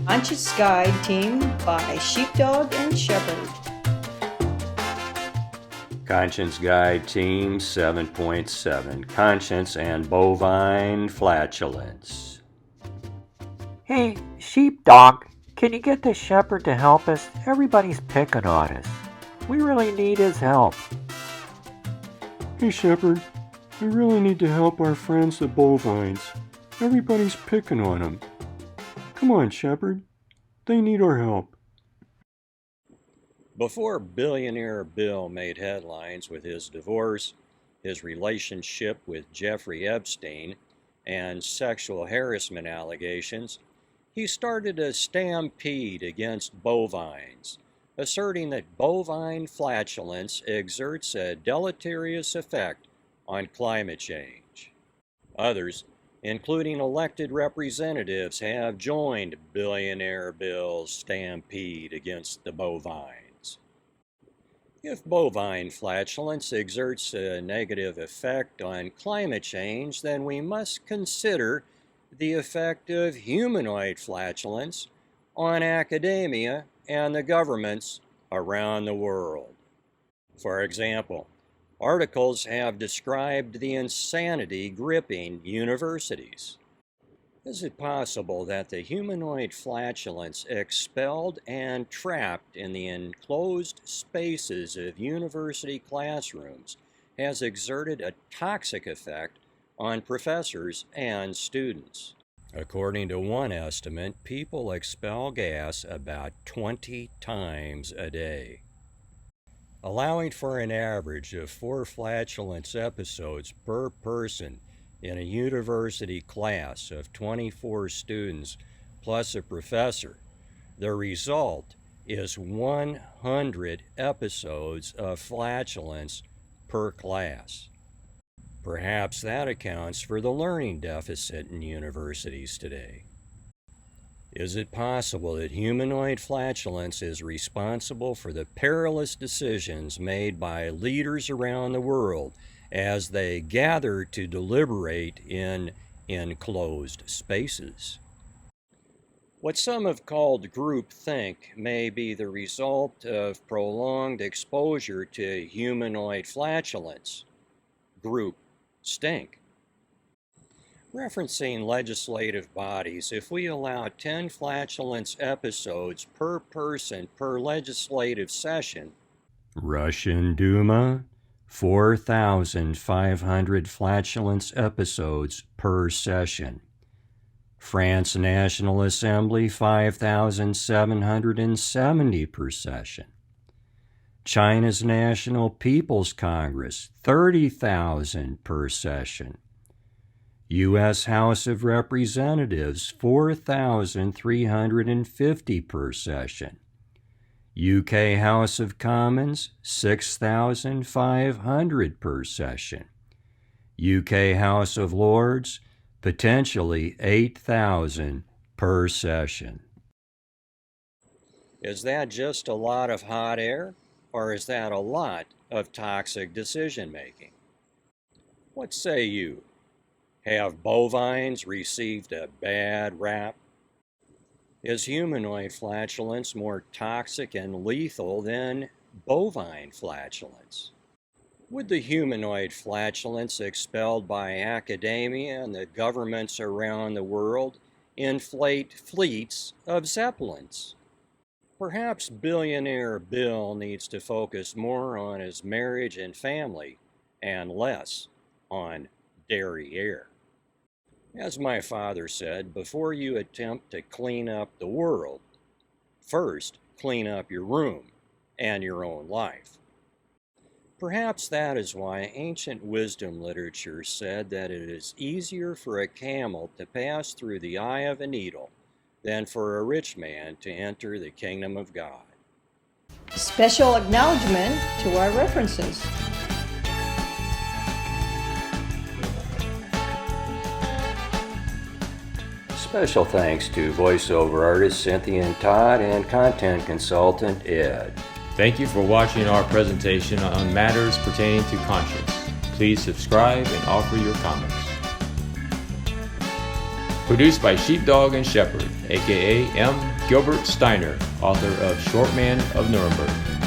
Conscience Guide Team by Sheepdog and Shepherd. Conscience Guide Team 7.7, Conscience and Bovine Flatulence. Hey, Sheepdog, can you get the shepherd to help us? Everybody's picking on us. We really need his help. Hey, Shepherd, we really need to help our friends the bovines. Everybody's picking on them. Come on, Shepherd. They need our help. Before Billionaire Bill made headlines with his divorce, his relationship with Jeffrey Epstein, and sexual harassment allegations, he started a stampede against bovines, asserting that bovine flatulence exerts a deleterious effect on climate change. Others, including elected representatives, have joined Billionaire Bill's stampede against the bovines. If bovine flatulence exerts a negative effect on climate change, then we must consider the effect of humanoid flatulence on academia and the governments around the world. For example, articles have described the insanity gripping universities. Is it possible that the humanoid flatulence expelled and trapped in the enclosed spaces of university classrooms has exerted a toxic effect on professors and students? According to one estimate, people expel gas about 20 times a day. Allowing for an average of 4 flatulence episodes per person in a university class of 24 students plus a professor, the result is 100 episodes of flatulence per class. Perhaps that accounts for the learning deficit in universities today. Is it possible that humanoid flatulence is responsible for the perilous decisions made by leaders around the world as they gather to deliberate in enclosed spaces? What some have called groupthink may be the result of prolonged exposure to humanoid flatulence. Group stink. Referencing legislative bodies, if we allow 10 flatulence episodes per person per legislative session, Russian Duma, 4,500 flatulence episodes per session. France National Assembly, 5,770 per session. China's National People's Congress, 30,000 per session. U.S. House of Representatives, 4,350 per session. UK House of Commons, 6,500 per session. UK House of Lords, potentially 8,000 per session. is that just a lot of hot air, or is that a lot of toxic decision-making? What say you? Have bovines received a bad rap? Is humanoid flatulence more toxic and lethal than bovine flatulence? Would the humanoid flatulence expelled by academia and the governments around the world inflate fleets of zeppelins? Perhaps Billionaire Bill needs to focus more on his marriage and family and less on dairy air. As my father said, before you attempt to clean up the world, first clean up your room and your own life. Perhaps that is why ancient wisdom literature said that it is easier for a camel to pass through the eye of a needle than for a rich man to enter the kingdom of God. Special acknowledgement to our references. Special thanks to voiceover artists Cynthia and Todd and content consultant Ed. Thank you for watching our presentation on matters pertaining to conscience. Please subscribe and offer your comments. Produced by Sheepdog and Shepherd, aka M. Gilbert Steiner, author of Short Man of Nuremberg.